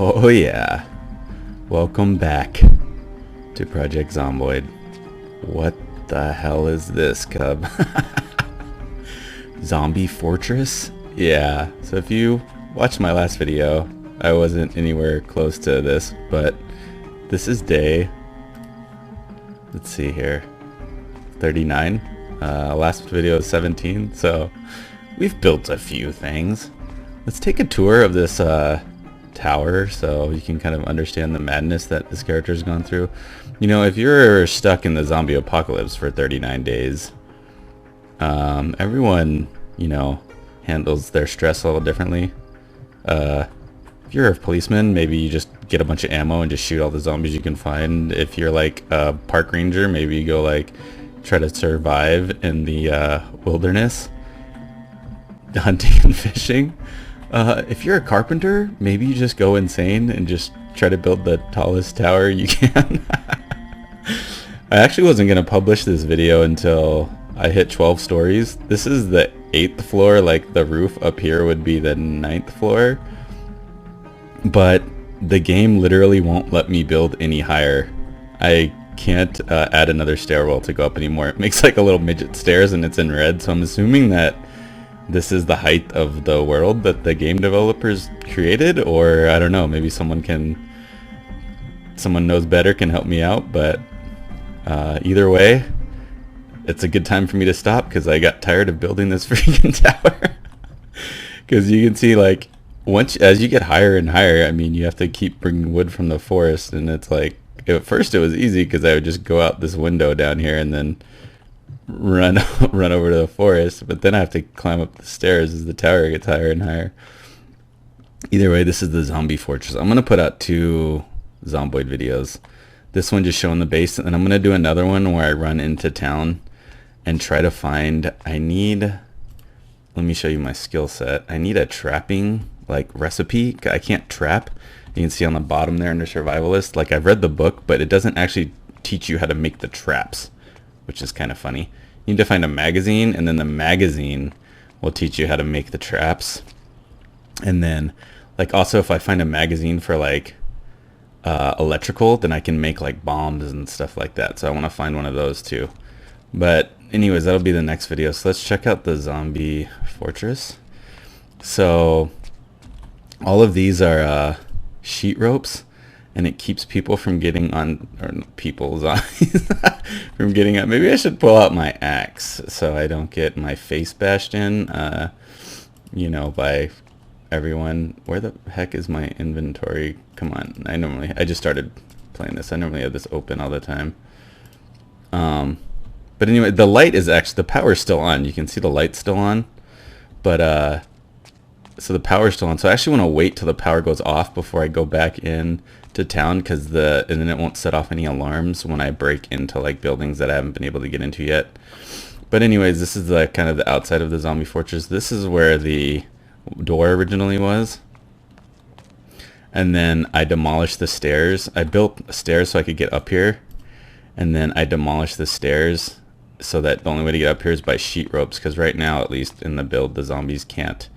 Oh yeah, welcome back to Project Zomboid. What the hell is this, cub? Zombie Fortress? Yeah, so if you watched my last video, I wasn't anywhere close to this, but this is day, let's see here, 39. Last video is 17, so we've built a few things. Let's take a tour of this tower so you can kind of understand the madness that this character's gone through. You know, if you're stuck in the zombie apocalypse for 39 days, everyone, you know, handles their stress a little differently. If you're a policeman, maybe you just get a bunch of ammo and just shoot all the zombies you can find. If you're like a park ranger, maybe you go like try to survive in the wilderness, hunting and fishing. If you're a carpenter, maybe you just go insane and just try to build the tallest tower you can. I actually wasn't going to publish this video until I hit 12 stories. This is the 8th floor, like the roof up here would be the 9th floor. But the game literally won't let me build any higher. I can't add another stairwell to go up anymore. It makes like a little midget stairs and it's in red, so I'm assuming that this is the height of the world that the game developers created, or I don't know, maybe someone knows better, can help me out, but either way, it's a good time for me to stop because I got tired of building this freaking tower. Because you can see, like, as you get higher and higher, I mean, you have to keep bringing wood from the forest, and it's like, at first it was easy because I would just go out this window down here and then run over to the forest, but then I have to climb up the stairs as the tower gets higher and higher. Either way, this is the zombie fortress. I'm gonna put out 2 Zomboid videos. This one just showing the base, and I'm gonna do another one where I run into town and try to find, let me show you my skill set. I need a trapping like recipe. I can't trap. You can see on the bottom there under survivalist, like I've read the book, but it doesn't actually teach you how to make the traps, which is kind of funny. You need to find a magazine, and then the magazine will teach you how to make the traps. And then, like, also if I find a magazine for like electrical, then I can make like bombs and stuff like that. So I want to find one of those too. But anyways, that'll be the next video. So let's check out the zombie fortress. So all of these are sheet ropes, and it keeps people from getting on, or people, zombies, from getting up. Maybe I should pull out my axe so I don't get my face bashed in, you know, by everyone. Where the heck is my inventory? Come on, I just started playing this. I normally have this open all the time. But anyway, the light is actually, the power's still on. You can see the light's still on, but so the power's still on. So I actually want to wait till the power goes off before I go back in to town, because and then it won't set off any alarms when I break into like buildings that I haven't been able to get into yet. But anyways, this is the kind of the outside of the zombie fortress. This is where the door originally was, and then I demolished the stairs. I built stairs so I could get up here, and then I demolished the stairs so that the only way to get up here is by sheet ropes, because right now, at least in the build, the zombies can't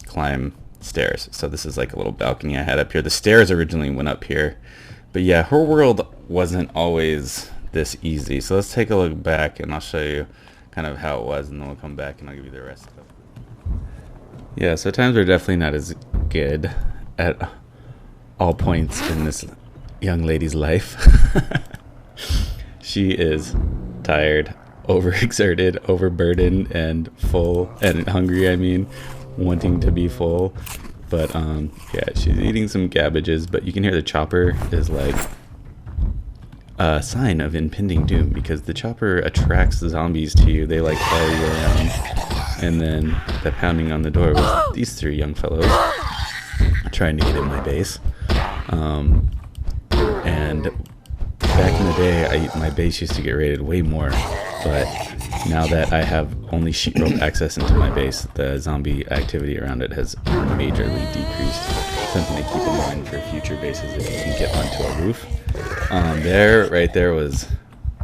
climb stairs. So this is like a little balcony I had up here. The stairs originally went up here, but yeah, her world wasn't always this easy. So let's take a look back and I'll show you kind of how it was, and then we'll come back and I'll give you the rest of it. Yeah, so times are definitely not as good at all points in this young lady's life. She is tired, overexerted, overburdened, and full, and hungry, I mean, wanting to be full. But yeah, she's eating some cabbages, but you can hear the chopper is like a sign of impending doom, because the chopper attracts the zombies to you. They like follow you around. And then the pounding on the door was these 3 young fellows trying to get in my base. And back in the day, my base used to get raided way more, but now that I have only sheet rope access into my base, the zombie activity around it has majorly decreased. Something to keep in mind for future bases if you can get onto a roof. Right there was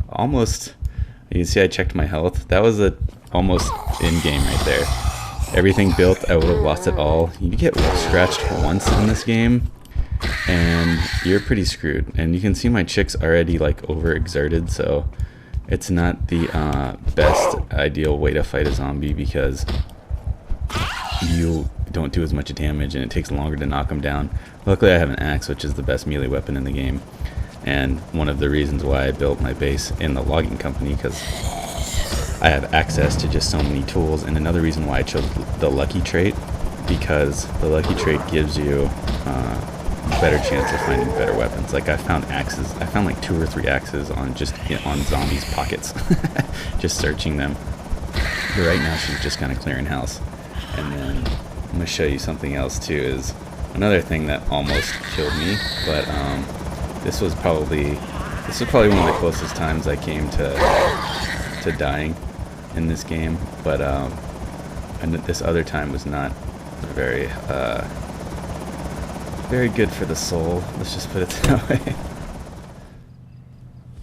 almost, you can see I checked my health. That was almost in-game right there. Everything built, I would have lost it all. You get scratched once in this game, and you're pretty screwed. And you can see my chick's already like overexerted, so it's not the best ideal way to fight a zombie because you don't do as much damage and it takes longer to knock them down. Luckily I have an axe, which is the best melee weapon in the game, and one of the reasons why I built my base in the logging company, because I have access to just so many tools. And another reason why I chose the lucky trait, because the lucky trait gives you a better chance of finding better weapons. Like I found axes, I found like 2 or 3 axes on just on zombies' pockets, just searching them. But right now she's just kind of clearing house. And then I'm gonna show you something else too. Is another thing that almost killed me, but this was probably one of the closest times I came to dying in this game. But and this other time was not very very good for the soul. Let's just put it that way.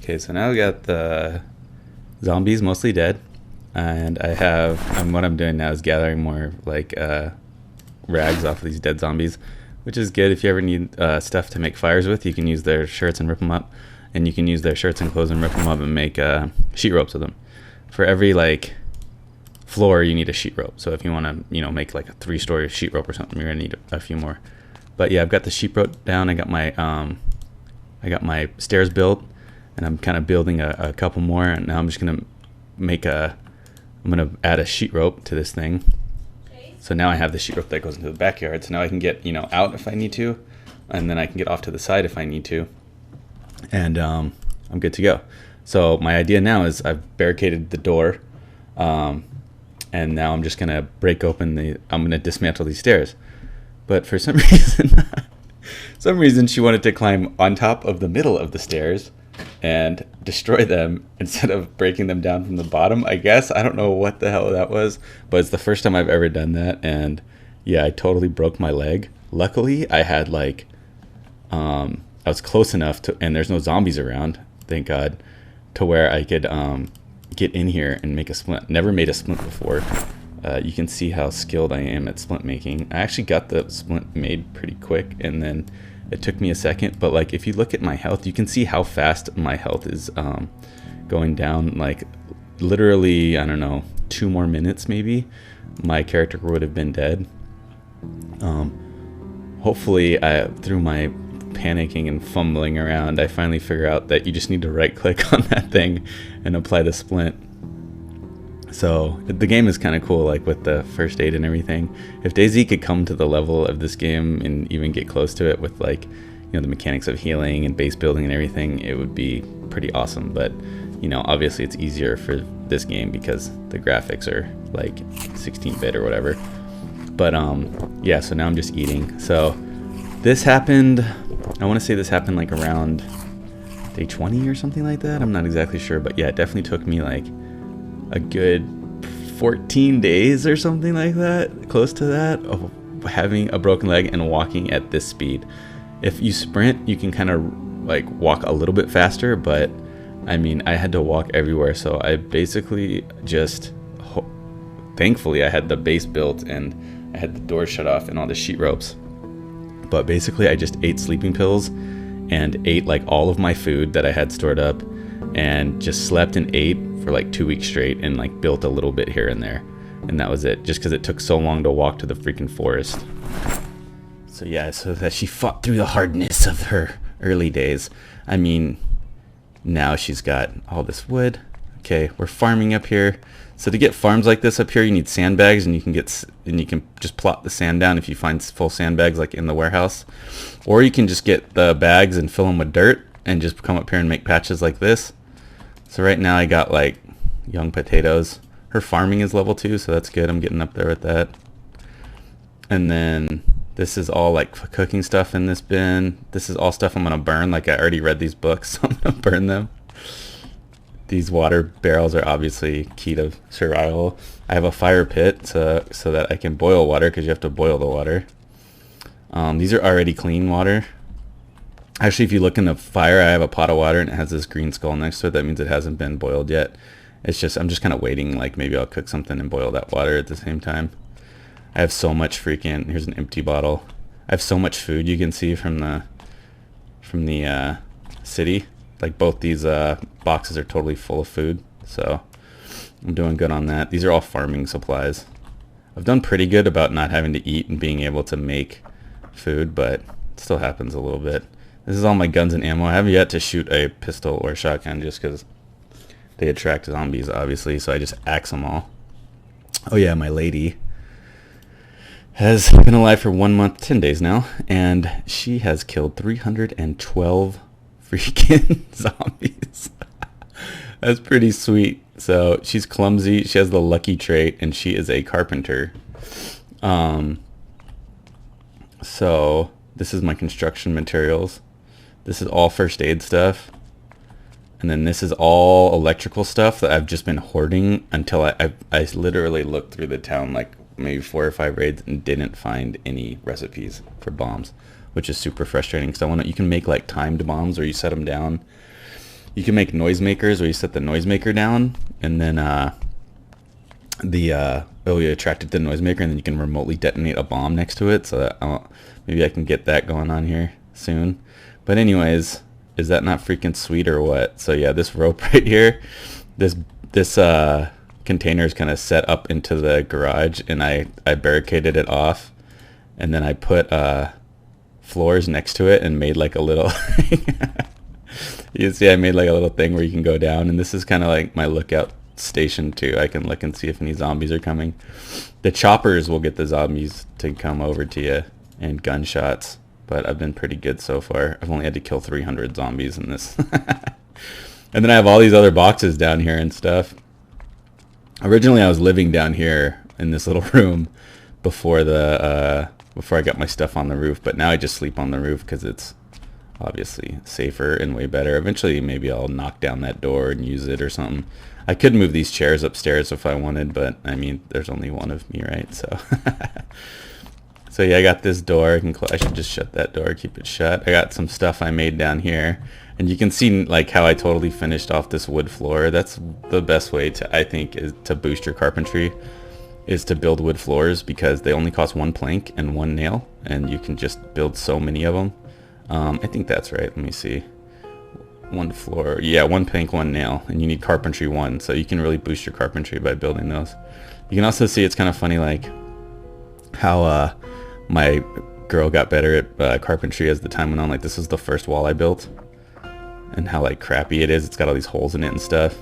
Okay, so now we got the zombies mostly dead, and what I'm doing now is gathering more like rags off of these dead zombies, which is good. If you ever need stuff to make fires with, you can use their shirts and rip them up, and you can use their shirts and clothes and rip them up and make sheet ropes with them. For every like floor you need a sheet rope, so if you want to, you know, make like a 3-story sheet rope or something, you're gonna need a few more. But yeah, I've got the sheet rope down. I got my stairs built, and I'm kind of building a couple more, and now I'm just gonna I'm gonna add a sheet rope to this thing. So now I have the sheet rope that goes into the backyard, so now I can get, you know, out if I need to, and then I can get off to the side if I need to, and I'm good to go. So my idea now is I've barricaded the door, and now I'm just gonna break open I'm gonna dismantle these stairs. But for some reason she wanted to climb on top of the middle of the stairs and destroy them instead of breaking them down from the bottom, I guess. I don't know what the hell that was, but it's the first time I've ever done that, and yeah, I totally broke my leg. Luckily, I had like, I was close enough to, and there's no zombies around, thank God, to where I could get in here and make a splint. Never made a splint before. You can see how skilled I am at splint making. I actually got the splint made pretty quick, and then it took me a second, but like if you look at my health, you can see how fast my health is going down. Like literally, I don't know, 2 more minutes maybe, my character would have been dead. Hopefully, through my panicking and fumbling around, I finally figure out that you just need to right click on that thing and apply the splint. So the game is kind of cool, like with the first aid and everything. If DayZ could come to the level of this game and even get close to it with, like, you know, the mechanics of healing and base building and everything, it would be pretty awesome. But, you know, obviously it's easier for this game because the graphics are like 16-bit or whatever. But yeah, so now I'm just eating. So this happened, I want to say this happened like around day 20 or something like that. I'm not exactly sure, but yeah, it definitely took me like a good 14 days or something like that, close to that, of having a broken leg and walking at this speed. If you sprint, you can kind of like walk a little bit faster, but I mean, I had to walk everywhere, so I basically just, thankfully I had the base built and I had the door shut off and all the sheet ropes, but basically I just ate sleeping pills and ate like all of my food that I had stored up, and just slept and ate for like 2 weeks straight, and like built a little bit here and there, and that was it, just because it took so long to walk to the freaking forest. So yeah, so that she fought through the hardness of her early days. I mean, now she's got all this wood. Okay, we're farming up here. So to get farms like this up here, you need sandbags, and you can just plot the sand down if you find full sandbags like in the warehouse, or you can just get the bags and fill them with dirt and just come up here and make patches like this. So right now I got like young potatoes. Her farming is level 2, so that's good. I'm getting up there with that. And then this is all like cooking stuff in this bin. This is all stuff I'm gonna burn. Like I already read these books, so I'm gonna burn them. These water barrels are obviously key to survival. I have a fire pit so that I can boil water, because you have to boil the water. These are already clean water. Actually, if you look in the fire, I have a pot of water and it has this green skull next to it. That means it hasn't been boiled yet. It's just, I'm just kind of waiting, like maybe I'll cook something and boil that water at the same time. I have so much freaking, here's an empty bottle. I have so much food, you can see from the from the city. Like both these boxes are totally full of food, so I'm doing good on that. These are all farming supplies. I've done pretty good about not having to eat and being able to make food, but it still happens a little bit. This is all my guns and ammo. I have yet to shoot a pistol or shotgun just because they attract zombies, obviously, so I just axe them all. Oh yeah, my lady has been alive for 1 month, 10 days now, and she has killed 312 freaking zombies. That's pretty sweet. So she's clumsy, she has the lucky trait, and she is a carpenter. So this is my construction materials. This is all first aid stuff. And then this is all electrical stuff that I've just been hoarding until I literally looked through the town like maybe 4 or 5 raids and didn't find any recipes for bombs, which is super frustrating because you can make like timed bombs where you set them down. You can make noisemakers where you set the noisemaker down and then you attract it to the noisemaker and then you can remotely detonate a bomb next to it. So that maybe I can get that going on here soon. But anyways, is that not freaking sweet or what? So yeah, this rope right here, this container is kind of set up into the garage, and I barricaded it off, and then I put floors next to it and made like a little you can see I made like a little thing where you can go down, and this is kind of like my lookout station too. I can look and see if any zombies are coming. The choppers will get the zombies to come over to you, and gunshots, but I've been pretty good so far. I've only had to kill 300 zombies in this. And then I have all these other boxes down here and stuff. Originally I was living down here in this little room before I got my stuff on the roof, but now I just sleep on the roof because it's obviously safer and way better. Eventually maybe I'll knock down that door and use it or something. I could move these chairs upstairs if I wanted, but I mean there's only one of me, right? So so yeah, I got this door. I should just shut that door, keep it shut. I got some stuff I made down here, and you can see like how I totally finished off this wood floor. That's the best way to, I think, is to boost your carpentry, is to build wood floors, because they only cost 1 plank and 1 nail, and you can just build so many of them. I think that's right. Let me see. 1 floor, yeah, 1 plank, 1 nail, and you need carpentry 1, so you can really boost your carpentry by building those. You can also see it's kind of funny like how my girl got better at carpentry as the time went on. Like this is the first wall I built, and how like crappy it is. It's got all these holes in it and stuff.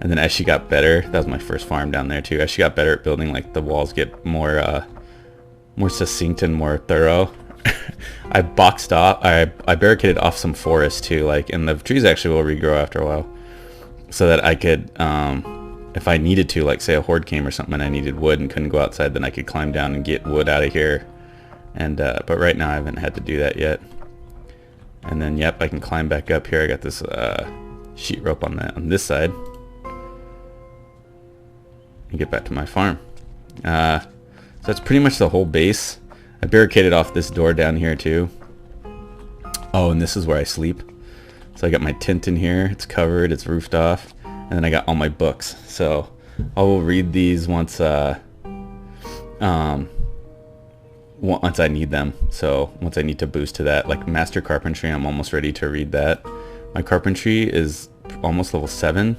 And then as she got better, that was my first farm down there too. As she got better at building, like the walls get more succinct and more thorough. I boxed off, I barricaded off some forest too, like, and the trees actually will regrow after a while, so that I could, if I needed to, like say a horde came or something and I needed wood and couldn't go outside, then I could climb down and get wood out of here. And but right now I haven't had to do that yet. And then yep, I can climb back up here. I got this sheet rope on this side and get back to my farm. So that's pretty much the whole base. I barricaded off this door down here too. Oh, and this is where I sleep. So I got my tent in here. It's covered. It's roofed off. And then I got all my books. So I will read these once I need them. So once I need to boost to that, like Master Carpentry, I'm almost ready to read that. My Carpentry is almost level 7,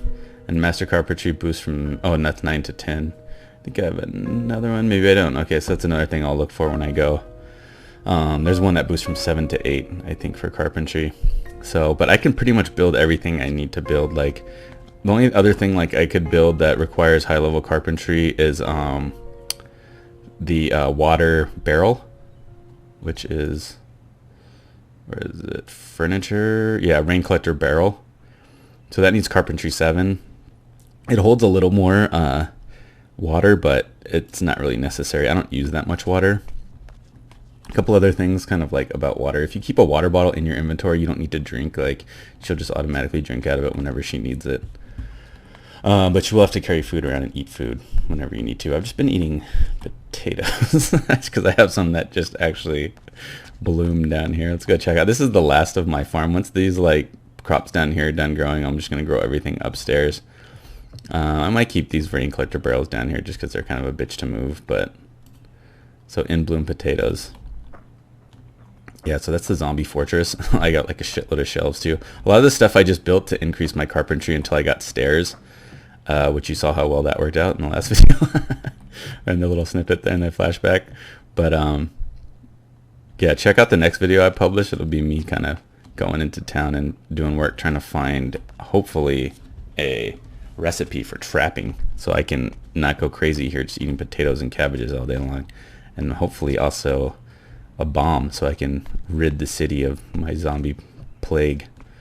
and Master Carpentry boosts from, oh, and that's 9 to 10. I think I have another one. Maybe I don't. Okay, so that's another thing I'll look for when I go. There's one that boosts from 7 to 8, I think, for Carpentry. So, but I can pretty much build everything I need to build. Like, the only other thing like I could build that requires high level Carpentry is the water barrel, which is, where is it? Furniture? Yeah, rain collector barrel. So that needs Carpentry 7. It holds a little more water, but it's not really necessary. I don't use that much water. A couple other things kind of like about water. If you keep a water bottle in your inventory, you don't need to drink. Like, she'll just automatically drink out of it whenever she needs it. But you will have to carry food around and eat food whenever you need to. I've just been eating potatoes. That's because I have some that just actually bloomed down here. Let's go check out. This is the last of my farm. Once these like crops down here are done growing, I'm just going to grow everything upstairs. I might keep these rain collector barrels down here just because they're kind of a bitch to move. But so in bloom potatoes. Yeah, so that's the zombie fortress. I got like a shitload of shelves too. A lot of this stuff I just built to increase my carpentry until I got stairs, which you saw how well that worked out in the last video. And the little snippet and the flashback. But yeah, check out the next video I publish. It'll be me kind of going into town and doing work, trying to find, hopefully, a recipe for trapping so I can not go crazy here just eating potatoes and cabbages all day long. And hopefully also a bomb so I can rid the city of my zombie plague.